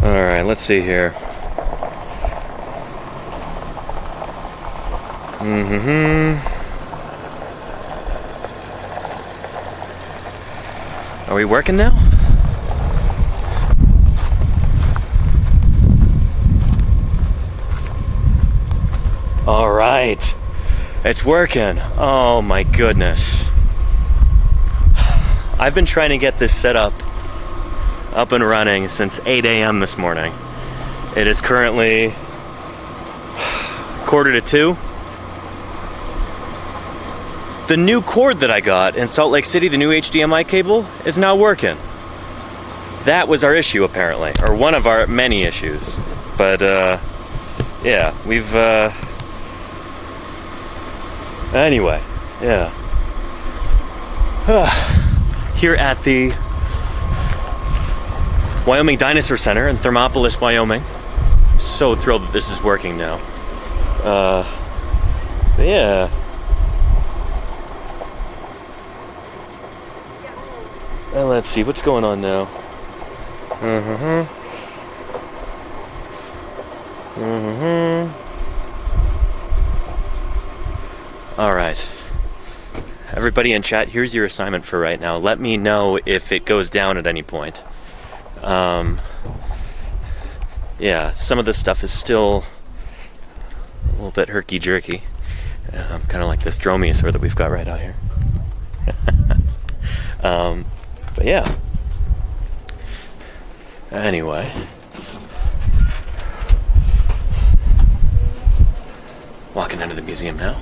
Alright, let's see here. Are we working now? Alright. It's working. Oh my goodness. I've been trying to get this set up and running since 8 a.m. this morning. It is currently 1:45. The new cord that I got in Salt Lake City, the new HDMI cable, is now working. That was our issue, apparently, or one of our many issues. But yeah, we've anyway, yeah. Here at the Wyoming Dinosaur Center in Thermopolis, Wyoming. I'm so thrilled that this is working now. Yeah. And let's see what's going on now. All right. Everybody in chat, here's your assignment for right now. Let me know if it goes down at any point. Yeah, some of this stuff is still a little bit herky-jerky. Kind of like this dromaeosaur that we've got right out here. But yeah. Anyway. Walking into the museum now.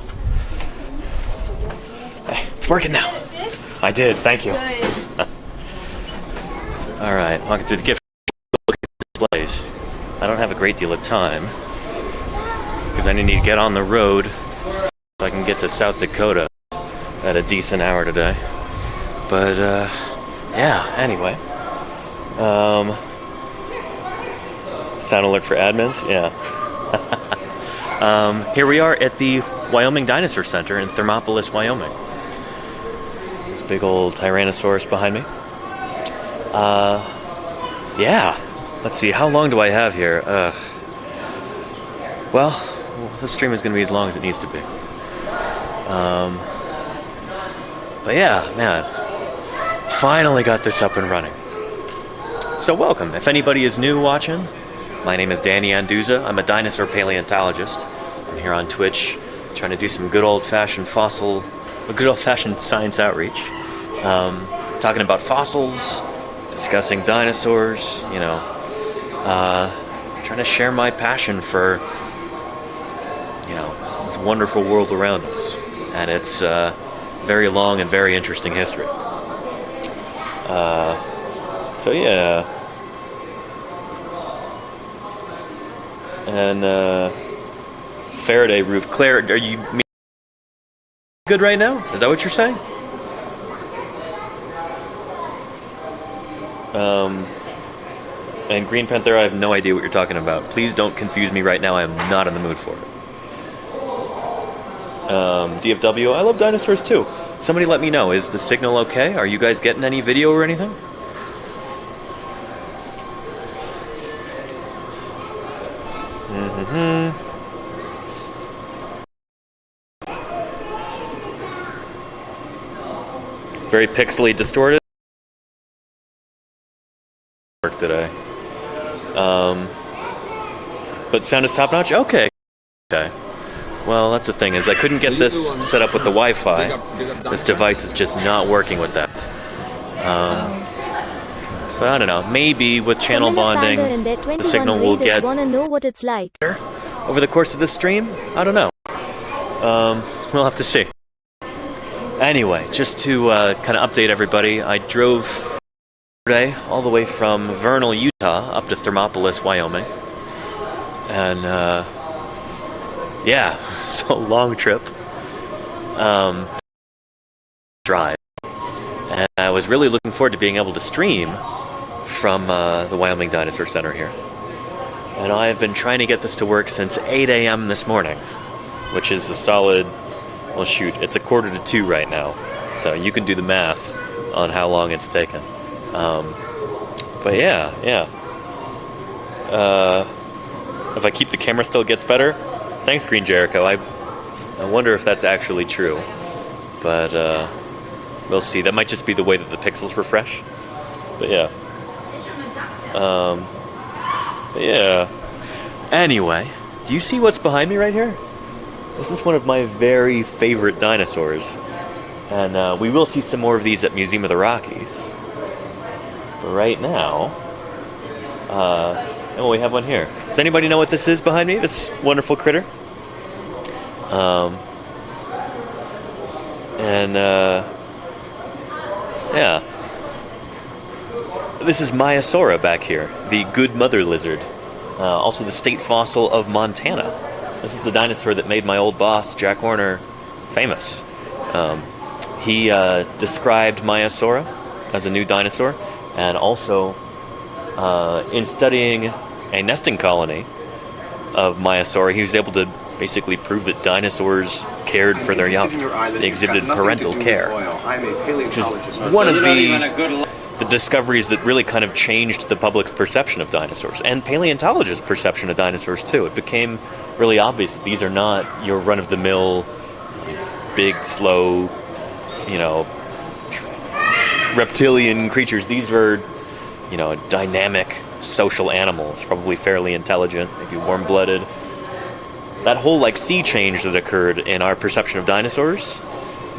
Hey, it's working now. I did, thank you. Alright, walking through the gift displays. I don't have a great deal of time because I need to get on the road so I can get to South Dakota at a decent hour today. But yeah, anyway. Sound alert for admins? Yeah. Here we are at the Wyoming Dinosaur Center in Thermopolis, Wyoming. This big old Tyrannosaurus behind me. Yeah. Let's see, how long do I have here? Well, this stream is going to be as long as it needs to be. But yeah, man. Finally got this up and running. So welcome. If anybody is new watching, my name is Danny Anduza. I'm a dinosaur paleontologist. I'm here on Twitch trying to do some good old-fashioned science outreach. Talking about fossils, discussing dinosaurs, you know, trying to share my passion for, you know, this wonderful world around us and its very long and very interesting history. So yeah. And Faraday roof. Claire, are you good right now? Is that what you're saying? And Green Panther, I have no idea what you're talking about. Please don't confuse me right now. I am not in the mood for it. DFW, I love dinosaurs too. Somebody let me know. Is the signal okay? Are you guys getting any video or anything? Very pixely distorted. Work today. But sound is top notch? Okay. Okay. Well, that's the thing, is I couldn't get this set up with the Wi-Fi. This device is just not working with that. But I don't know, maybe with channel bonding, the signal will get better over the course of this stream? I don't know. We'll have to see. Anyway, just to kind of update everybody, I drove today all the way from Vernal, Utah, up to Thermopolis, Wyoming. And, yeah, so long trip. Drive. And I was really looking forward to being able to stream from the Wyoming Dinosaur Center here. And I have been trying to get this to work since 8 a.m. this morning, which is a solid, well shoot, it's 1:45 right now. So you can do the math on how long it's taken. But yeah. If I keep the camera still, it gets better. Thanks, Green Jericho. I wonder if that's actually true. But we'll see. That might just be the way that the pixels refresh. But yeah. Yeah. Anyway, do you see what's behind me right here? This is one of my very favorite dinosaurs. And we will see some more of these at Museum of the Rockies. But right now, oh, we have one here. Does anybody know what this is behind me? This wonderful critter? Yeah. This is Maiasaura back here, the good mother lizard. Also the state fossil of Montana. This is the dinosaur that made my old boss, Jack Horner, famous. He described Maiasaura as a new dinosaur, and also in studying a nesting colony of Maiasaura, he was able to basically prove that dinosaurs cared for their young. They exhibited parental care, which is one of the discoveries that really kind of changed the public's perception of dinosaurs, and paleontologists' perception of dinosaurs too. It became really obvious that these are not your run-of-the-mill, big, slow, reptilian creatures. These were, dynamic social animals, probably fairly intelligent, maybe warm-blooded. That whole sea change that occurred in our perception of dinosaurs,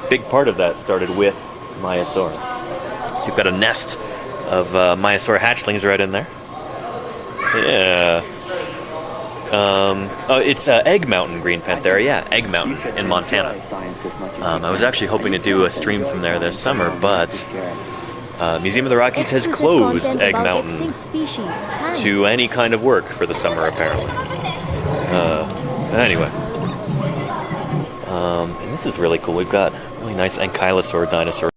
big part of that started with Maiasaura. So you've got a nest of Maiasaura hatchlings right in there. Yeah. It's Egg Mountain, Green Panthera. Yeah, Egg Mountain in Montana. I was actually hoping to do a stream from there this summer, but Museum of the Rockies has closed Egg Mountain to any kind of work for the summer, apparently. Anyway. And this is really cool. We've got a really nice ankylosaur dinosaur.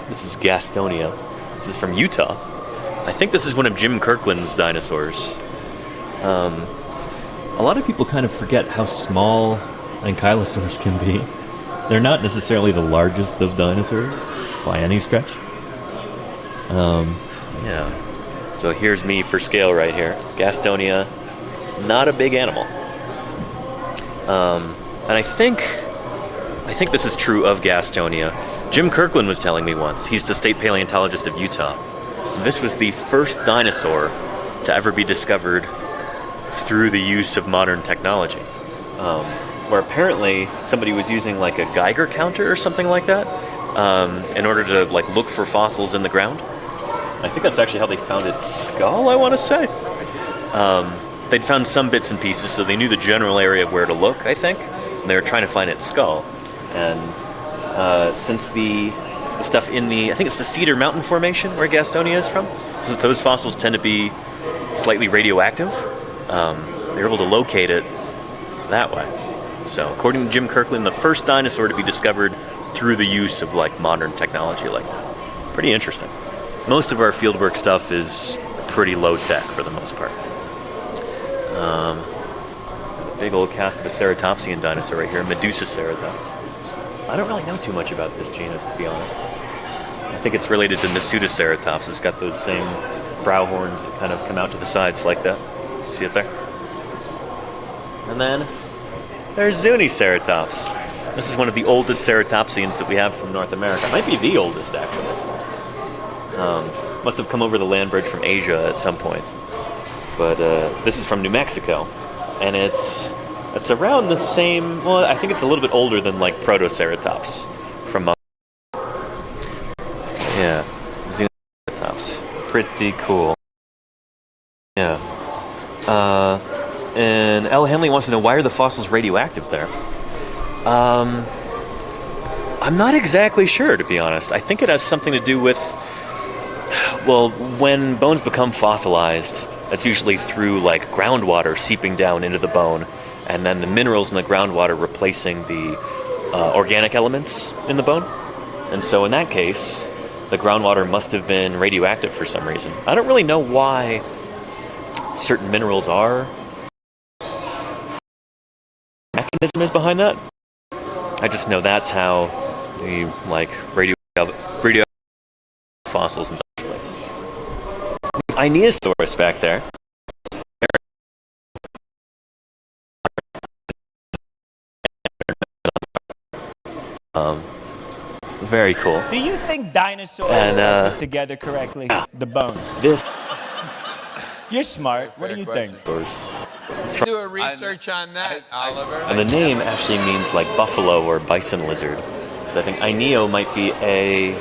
This is Gastonia. This is from Utah. I think this is one of Jim Kirkland's dinosaurs. A lot of people kind of forget how small ankylosaurs can be. They're not necessarily the largest of dinosaurs by any stretch. Yeah. So here's me for scale right here. Gastonia, not a big animal. And I think this is true of Gastonia. Jim Kirkland was telling me once, he's the state paleontologist of Utah, this was the first dinosaur to ever be discovered through the use of modern technology. Where apparently somebody was using a Geiger counter or something like that in order to look for fossils in the ground. I think that's actually how they found its skull, I want to say. They'd found some bits and pieces, so they knew the general area of where to look, I think. And they were trying to find its skull. And since the stuff in I think it's the Cedar Mountain Formation where Gastonia is from, since those fossils tend to be slightly radioactive, they were able to locate it that way. So, according to Jim Kirkland, the first dinosaur to be discovered through the use of modern technology like that. Pretty interesting. Most of our fieldwork stuff is pretty low tech for the most part. A big old cast of a ceratopsian dinosaur right here, Medusaceratops. I don't really know too much about this genus, to be honest. I think it's related to Nasutoceratops. It's got those same brow horns that kind of come out to the sides like that. See it there? And then there's Zuniceratops. This is one of the oldest ceratopsians that we have from North America. It might be the oldest, actually. Must have come over the land bridge from Asia at some point. But this is from New Mexico. And it's around the same... Well, I think it's a little bit older than, Protoceratops from... yeah. Zuniceratops. Pretty cool. Yeah. And L. Henley wants to know, why are the fossils radioactive there? I'm not exactly sure, to be honest. I think it has something to do with... Well, when bones become fossilized, that's usually through, groundwater seeping down into the bone, and then the minerals in the groundwater replacing the organic elements in the bone. And so in that case, the groundwater must have been radioactive for some reason. I don't really know why certain minerals are. Mechanism is behind that. I just know that's how the radio fossils in the first place. Ionosaurus back there. Very cool. Do you think dinosaurs are put together correctly? The bones. This. You're smart. What do you think? Do a research on that, Oliver. And the name actually means like buffalo or bison lizard. So I think Aineo might be I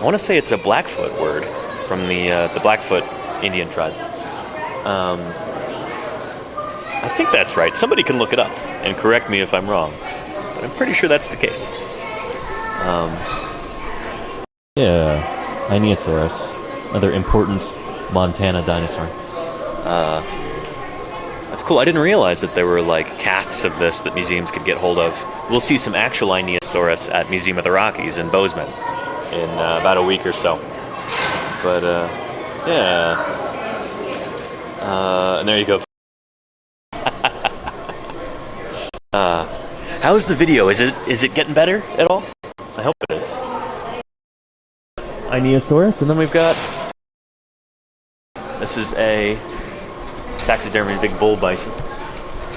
want to say it's a Blackfoot word from the Blackfoot Indian tribe. I think that's right. Somebody can look it up and correct me if I'm wrong, but I'm pretty sure that's the case. Yeah, Aineosaurus, another important Montana dinosaur. That's cool. I didn't realize that there were like casts of this that museums could get hold of. We'll see some actual Aineosaurus at Museum of the Rockies in Bozeman in about a week or so. But yeah, and there you go. How's the video? Is it getting better at all? I hope it is. Aineosaurus, And then we've got, this is a taxidermy big bull bison.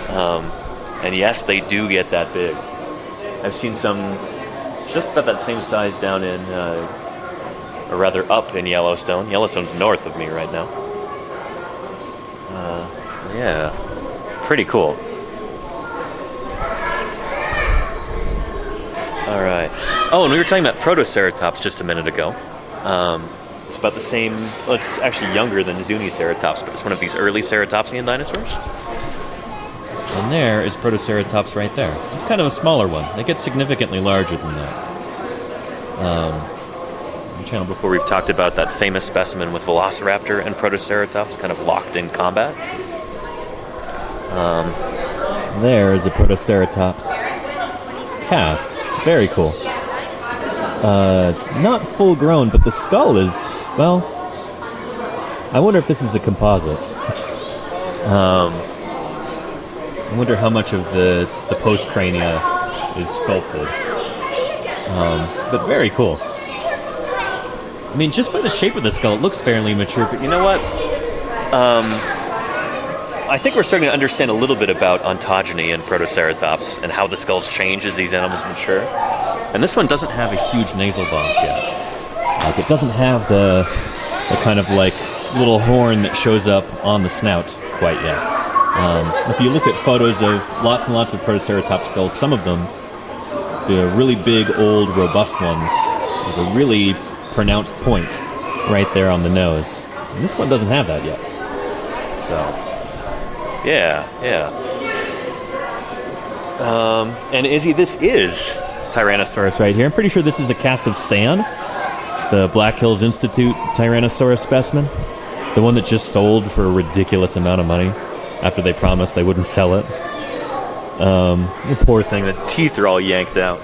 And yes, they do get that big. I've seen some just about that same size down in, or rather up in Yellowstone. Yellowstone's north of me right now. Yeah, pretty cool. All right. Oh, and we were talking about Protoceratops just a minute ago. It's about the same, well, it's actually younger than Zuniceratops, but it's one of these early ceratopsian dinosaurs. and there is Protoceratops right there. It's kind of a smaller one. They get significantly larger than that. Channel before we've talked about that famous specimen with Velociraptor and Protoceratops kind of locked in combat. There is a Protoceratops cast. Very cool. Not full grown, but the skull is, well, I wonder if this is a composite. I wonder how much of the postcrania is sculpted. But very cool. I mean, just by the shape of the skull, it looks fairly mature, but You know what? I think we're starting to understand a little bit about ontogeny in Protoceratops and how the skulls change as these animals mature. and this one doesn't have a huge nasal boss yet. Like, it doesn't have the kind of like little horn that shows up on the snout quite yet. If you look at photos of lots and lots of Protoceratops skulls, some of them, the really big, old, robust ones, with a really pronounced point right there on the nose. And this one doesn't have that yet. So, Yeah. And Izzy, this is Tyrannosaurus right here. I'm pretty sure this is a cast of Stan, the Black Hills Institute Tyrannosaurus specimen. The one that just sold for a ridiculous amount of money after they promised they wouldn't sell it. The poor thing, the teeth are all yanked out.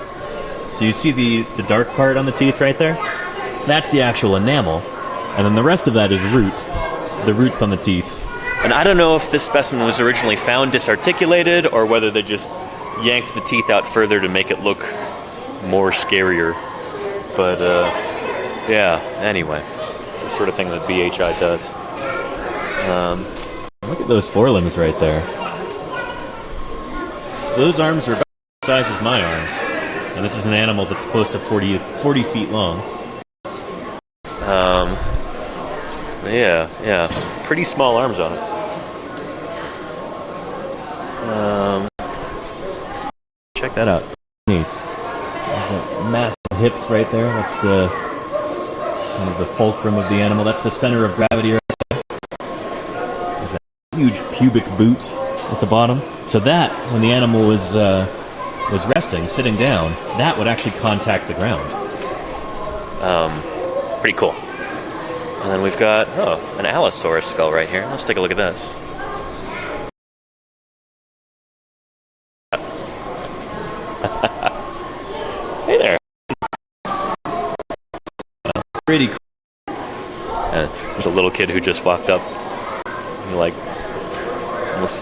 So you see the dark part on the teeth right there? That's the actual enamel. And then the rest of that is root. The roots on the teeth. And I don't know if this specimen was originally found disarticulated or whether they just yanked the teeth out further to make it look more scarier. But, yeah, anyway. It's the sort of thing that BHI does. Look at those forelimbs right there. Those arms are about the size as my arms. And this is an animal that's close to 40 feet long. Yeah. Pretty small arms on it. Check that out. Neat. There's that massive hips right there. That's the kind of the fulcrum of the animal. That's the center of gravity right there. There's that huge pubic boot at the bottom. So that, when the animal was resting, sitting down, that would actually contact the ground. Pretty cool. And then we've got, an Allosaurus skull right here. Let's take a look at this. Hey there. Pretty cool. There's a little kid who just walked up. He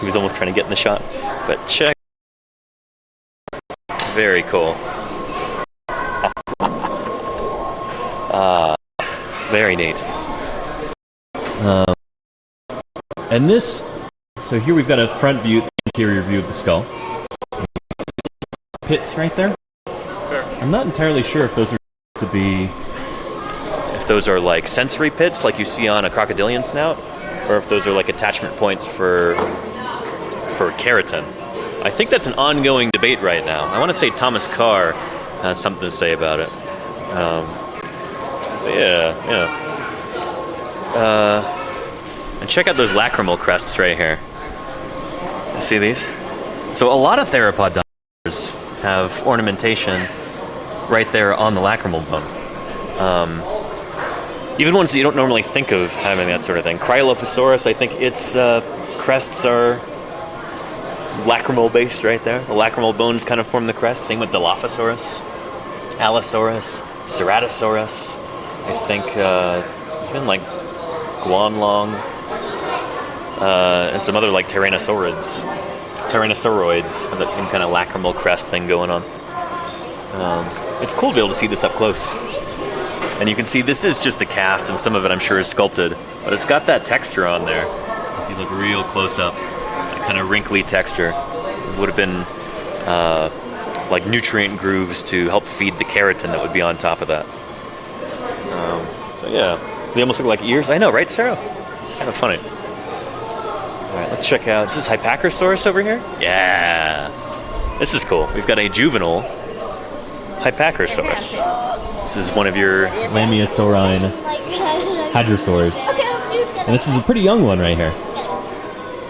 was almost trying to get in the shot. But check. Very cool. Very neat. And this, so here we've got a front view, interior view of the skull. Pits right there. Sure. I'm not entirely sure if those are to be... If those are like sensory pits like you see on a crocodilian snout, or if those are like attachment points for keratin. I think that's an ongoing debate right now. I want to say Thomas Carr has something to say about it. And check out those lacrimal crests right here. See these? So a lot of theropod dinosaurs have ornamentation right there on the lacrimal bone. Even ones that you don't normally think of having that sort of thing. Cryolophosaurus, I think its crests are lacrimal based right there. The lacrimal bones kind of form the crest. Same with Dilophosaurus, Allosaurus, Ceratosaurus. I think even like Guanlong, and some other like Tyrannosauroids have that same kind of lacrimal crest thing going on. It's cool to be able to see this up close. And you can see this is just a cast, and some of it I'm sure is sculpted, but it's got that texture on there. If you look real close up, that kind of wrinkly texture. It would have been like nutrient grooves to help feed the keratin that would be on top of that. So yeah, they almost look like ears. I know, right, Sarah? It's kind of funny. All right, let's check out. This is Hypacrosaurus over here. Yeah, this is cool. We've got a juvenile Hypacrosaurus. This is one of your Lamiosaurine hadrosaurs. And this is a pretty young one right here.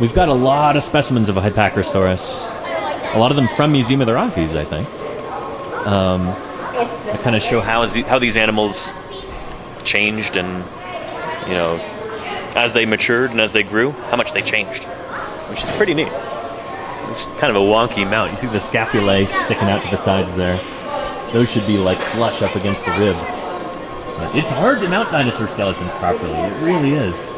We've got a lot of specimens of a Hypacrosaurus. A lot of them from Museum of the Rockies, I think. That kind of show how these animals changed, and you know, as they matured and as they grew, how much they changed, which is pretty neat. It's kind of a wonky mount. You see the scapulae sticking out to the sides there. Those should be like flush up against the ribs. But it's hard to mount dinosaur skeletons properly. It really is.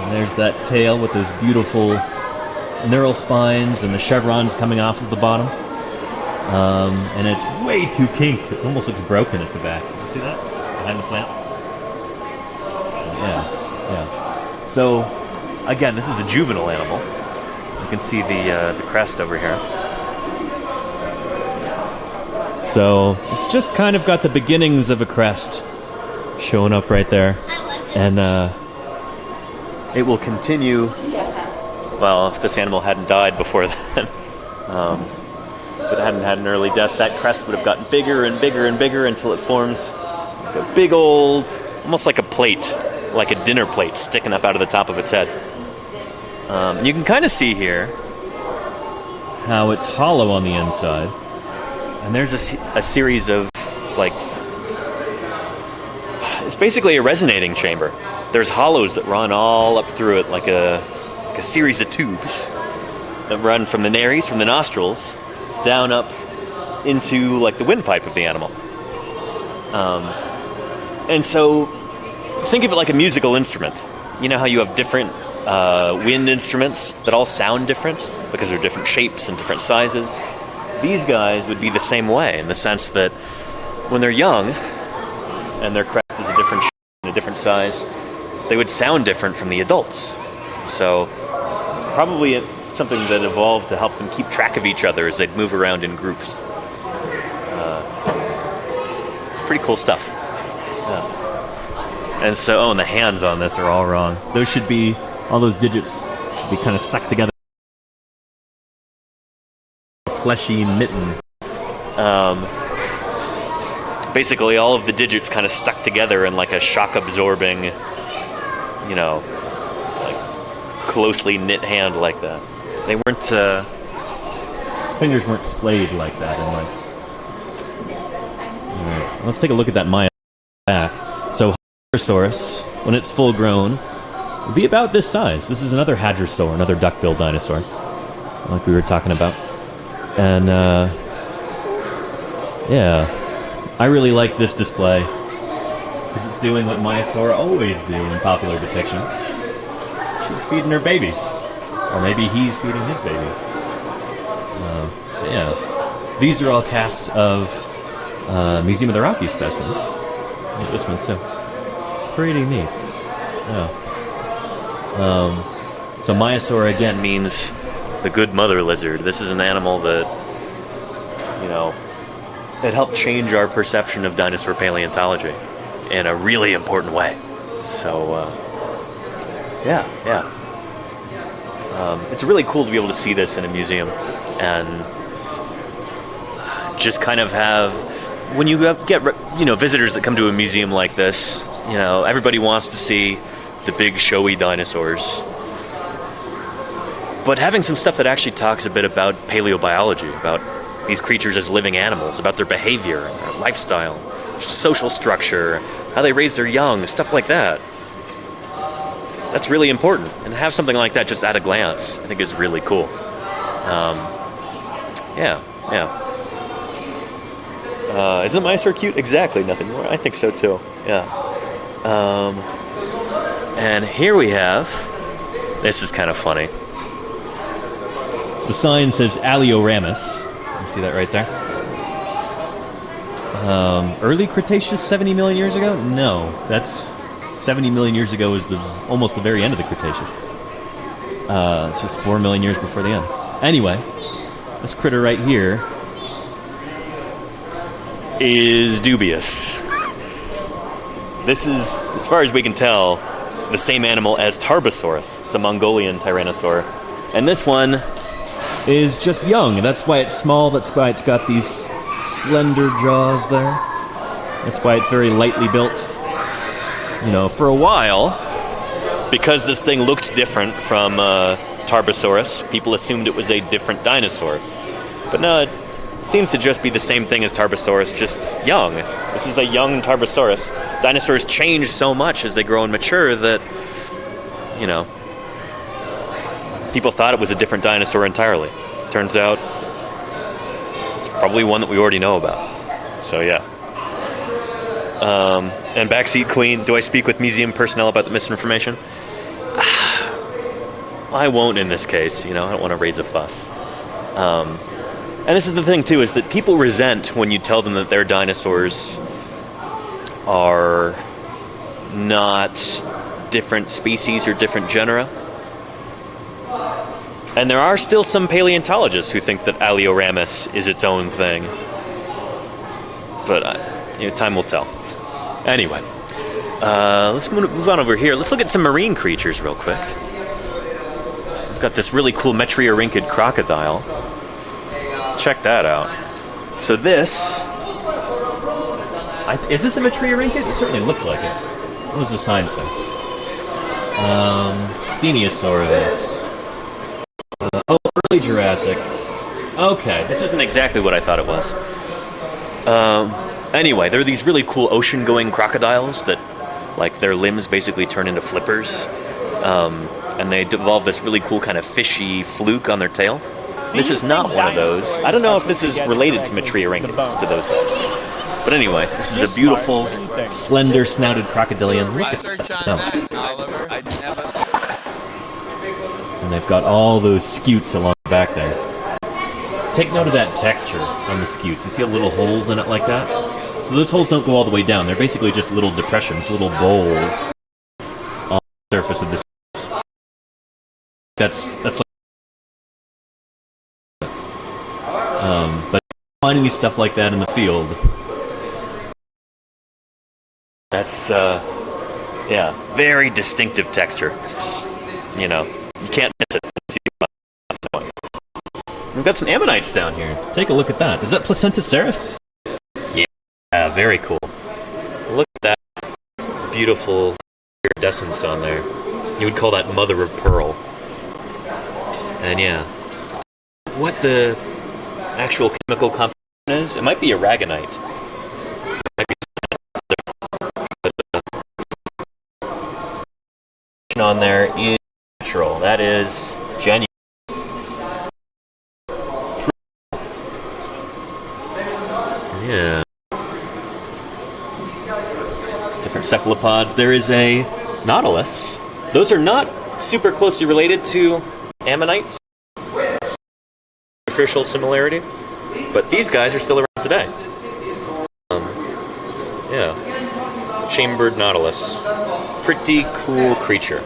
And there's that tail with those beautiful neural spines and the chevrons coming off of the bottom. And it's way too kinked. It almost looks broken at the back. You see that? Behind the plant? Yeah. So, again, this is a juvenile animal. You can see the crest over here. So it's just kind of got the beginnings of a crest showing up right there. And it will continue, well, if this animal hadn't died before then, if it hadn't had an early death, that crest would have gotten bigger and bigger and bigger until it forms like a big old, almost like a plate, like a dinner plate sticking up out of the top of its head. You can kind of see here how it's hollow on the inside. And there's a series of, like, it's basically a resonating chamber. There's hollows that run all up through it, like a series of tubes that run from the nares, from the nostrils, down up into, like, the windpipe of the animal. And so, think of it like a musical instrument. You know how you have different wind instruments that all sound different because they're different shapes and different sizes? These guys would be the same way, in the sense that when they're young and their crest is a different shape and a different size, they would sound different from the adults. So it's probably something that evolved to help them keep track of each other as they'd move around in groups. Pretty cool stuff. Yeah. And so, and the hands on this are all wrong. Those should be, all those digits should be kind of stuck together. Fleshy mitten. Basically, all of the digits kind of stuck together in like a shock-absorbing, you know, like closely knit hand like that. They weren't. Fingers weren't splayed like that. And like, all right, let's take a look at that Maya back. So, Hadrosaurus, when it's full grown, would be about this size. This is another hadrosaur, another duck-billed dinosaur, like we were talking about. And, yeah, I really like this display, because it's doing what Maiasaura always do in popular depictions. She's feeding her babies. Or maybe he's feeding his babies. Yeah, these are all casts of Museum of the Rockies specimens. Like this one, too. Pretty neat. Yeah. So Maiasaura, again, means the good mother lizard. This is an animal that, you it helped change our perception of dinosaur paleontology in a really important way. So, yeah. It's really cool to be able to see this in a museum and just kind of have, when you get visitors that come to a museum like this, everybody wants to see the big showy dinosaurs. But having some stuff that actually talks a bit about paleobiology, about these creatures as living animals, about their behavior, their lifestyle, social structure, how they raise their young, stuff like that. That's really important. And to have something like that just at a glance, I think is really cool. Yeah. Isn't Mysore cute? Exactly, nothing more. I think so too. Yeah. And here we have, this is kind of funny. The sign says Alioramus. You see that right there? Early Cretaceous 70 million years ago? No, that's 70 million years ago is almost the very end of the Cretaceous. It's just 4 million years before the end. Anyway, this critter right here is dubious. This is, as far as we can tell, the same animal as Tarbosaurus. It's a Mongolian tyrannosaur. And this one is just young. That's why it's small. That's why it's got these slender jaws there. That's why it's very lightly built. For a while, because this thing looked different from Tarbosaurus, people assumed it was a different dinosaur. But no, it seems to just be the same thing as Tarbosaurus, just young. This is a young Tarbosaurus. Dinosaurs change so much as they grow and mature that, people thought it was a different dinosaur entirely. Turns out, it's probably one that we already know about. So, yeah. And Backseat Queen, do I speak with museum personnel about the misinformation? I won't in this case, I don't want to raise a fuss. And this is the thing, too, is that people resent when you tell them that their dinosaurs are not different species or different genera. And there are still some paleontologists who think that Alioramus is its own thing. But, time will tell. Anyway, let's move on over here. Let's look at some marine creatures real quick. We've got this really cool Metriorhynchid crocodile. Check that out. So this... is this a Metriorhynchid? It certainly looks like it. What does the sign say? Steniosaurus. Early Jurassic. Okay. This isn't exactly what I thought it was. Anyway, there are these really cool ocean-going crocodiles that, their limbs basically turn into flippers. And they develop this really cool kind of fishy fluke on their tail. This is not one of those. I don't know if this is related to Metriorhynchids, to those guys. But anyway, this is a beautiful, slender-snouted crocodilian. And they've got all those scutes along the back there. Take note of that texture on the scutes. You see little holes in it like that? So those holes don't go all the way down. They're basically just little depressions, little bowls on the surface of the scutes. That's but finding stuff like that in the field. That's, very distinctive texture. Just, you can't miss it. We've got some ammonites down here. Take a look at that. Is that Placentaceras? Yeah, very cool. Look at that beautiful iridescence on there. You would call that mother of pearl. And yeah. What the actual chemical composition is? It might be aragonite. It might be on there is natural. That is genuine. Yeah. Different cephalopods. There is a nautilus. Those are not super closely related to ammonites. Superficial similarity. But these guys are still around today. Chambered nautilus. Pretty cool creature.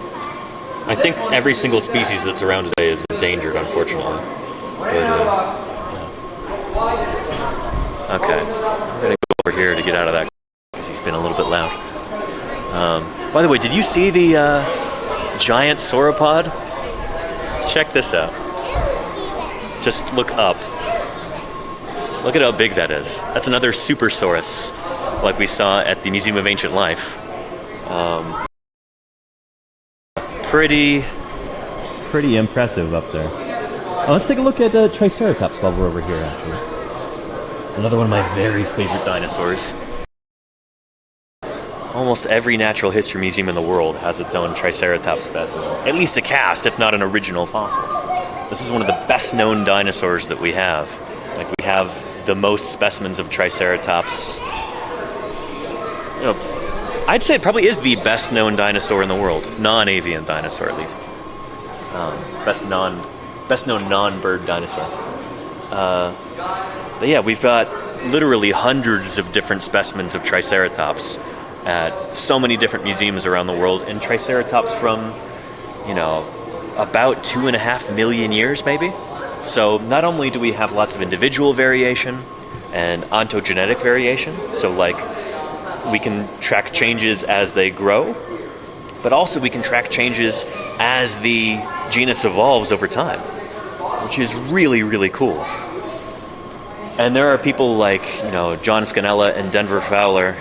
I think every single species that's around today is endangered, unfortunately. But, Okay. I'm gonna go over here to get out of that. He's been a little bit loud. By the way, did you see the giant sauropod? Check this out. Just look up. Look at how big that is. That's another Supersaurus, like we saw at the Museum of Ancient Life. Pretty impressive up there. Let's take a look at Triceratops while we're over here, actually. Another one of my very favorite dinosaurs. Almost every natural history museum in the world has its own Triceratops specimen. At least a cast, if not an original fossil. This is one of the best known dinosaurs that we have. Like, we have the most specimens of Triceratops. You know, I'd say it probably is the best known dinosaur in the world. Non-avian dinosaur, at least. Best known non-bird dinosaur. But yeah, we've got literally hundreds of different specimens of Triceratops at so many different museums around the world, and Triceratops from, you know, about 2.5 million years, maybe. So not only do we have lots of individual variation and ontogenetic variation, so like we can track changes as they grow, but also we can track changes as the genus evolves over time, which is really, really cool. And there are people like, you know, John Scannella and Denver Fowler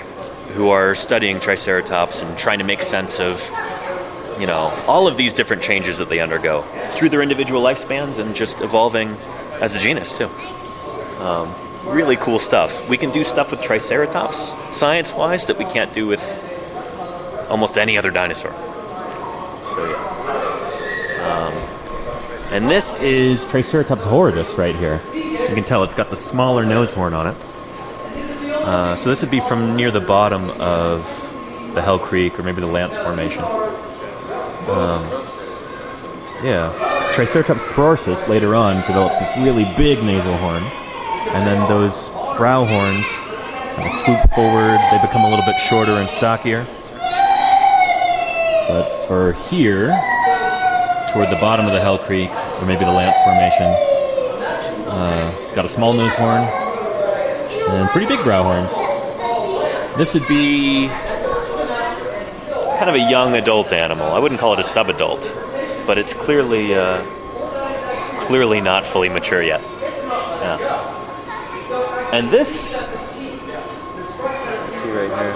who are studying Triceratops and trying to make sense of, you know, all of these different changes that they undergo through their individual lifespans and just evolving as a genus, too. Really cool stuff. We can do stuff with Triceratops, science-wise, that we can't do with almost any other dinosaur. So, yeah. And this is Triceratops horridus right here. You can tell it's got the smaller nose horn on it. So this would be from near the bottom of the Hell Creek or maybe the Lance Formation. Yeah. Triceratops prorsus later on develops this really big nasal horn. And then those brow horns kind of swoop forward. They become a little bit shorter and stockier. But for here, toward the bottom of the Hell Creek, or maybe the Lance Formation, it's got a small nose horn and pretty big brow horns. This would be kind of a young adult animal. I wouldn't call it a subadult, but it's clearly not fully mature yet. Yeah. And this, let's see right here.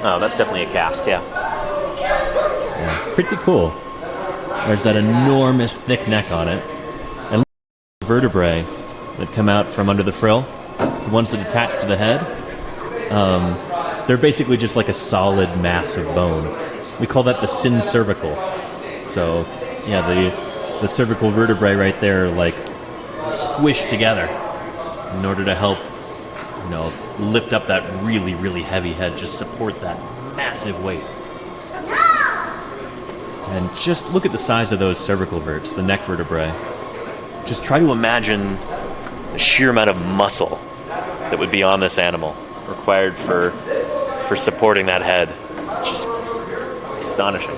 Oh, that's definitely a cast, yeah. Pretty cool. There's that enormous thick neck on it. And vertebrae that come out from under the frill, the ones that attach to the head, they're basically just like a solid mass of bone. We call that the syncervical. So, yeah, the cervical vertebrae right there are like squished together in order to help, you know, lift up that really, really heavy head, just support that massive weight. And just look at the size of those cervical verts, the neck vertebrae. Just try to imagine the sheer amount of muscle that would be on this animal required for supporting that head. Just astonishing.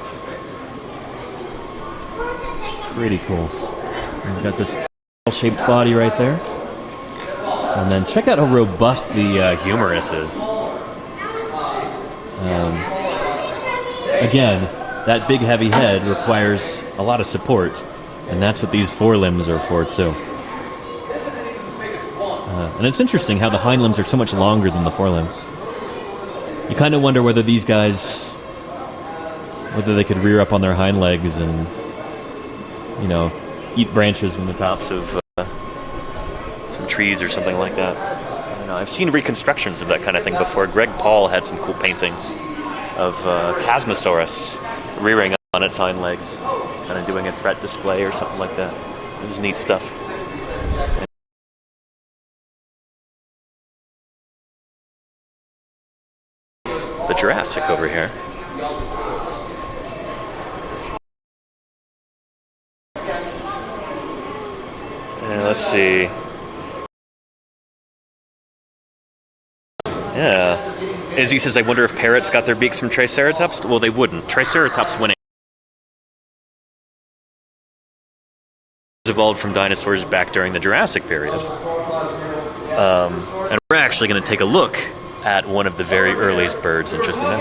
Pretty cool. We've got this shaped body right there. And then check out how robust the humerus is. Again, that big heavy head requires a lot of support, and that's what these forelimbs are for too. And it's interesting how the hind limbs are so much longer than the forelimbs. You kind of wonder whether these guys, whether they could rear up on their hind legs and, you know, eat branches from the tops of some trees or something like that. I don't know. I've seen reconstructions of that kind of thing before. Greg Paul had some cool paintings of Chasmosaurus rearing on its hind legs, kind of doing a threat display or something like that. It was neat stuff. The Jurassic over here. And let's see. Yeah. Izzy says, I wonder if parrots got their beaks from Triceratops? Well, they wouldn't. Triceratops went evolved from dinosaurs back during the Jurassic period. And we're actually going to take a look at one of the very earliest birds, interestingly.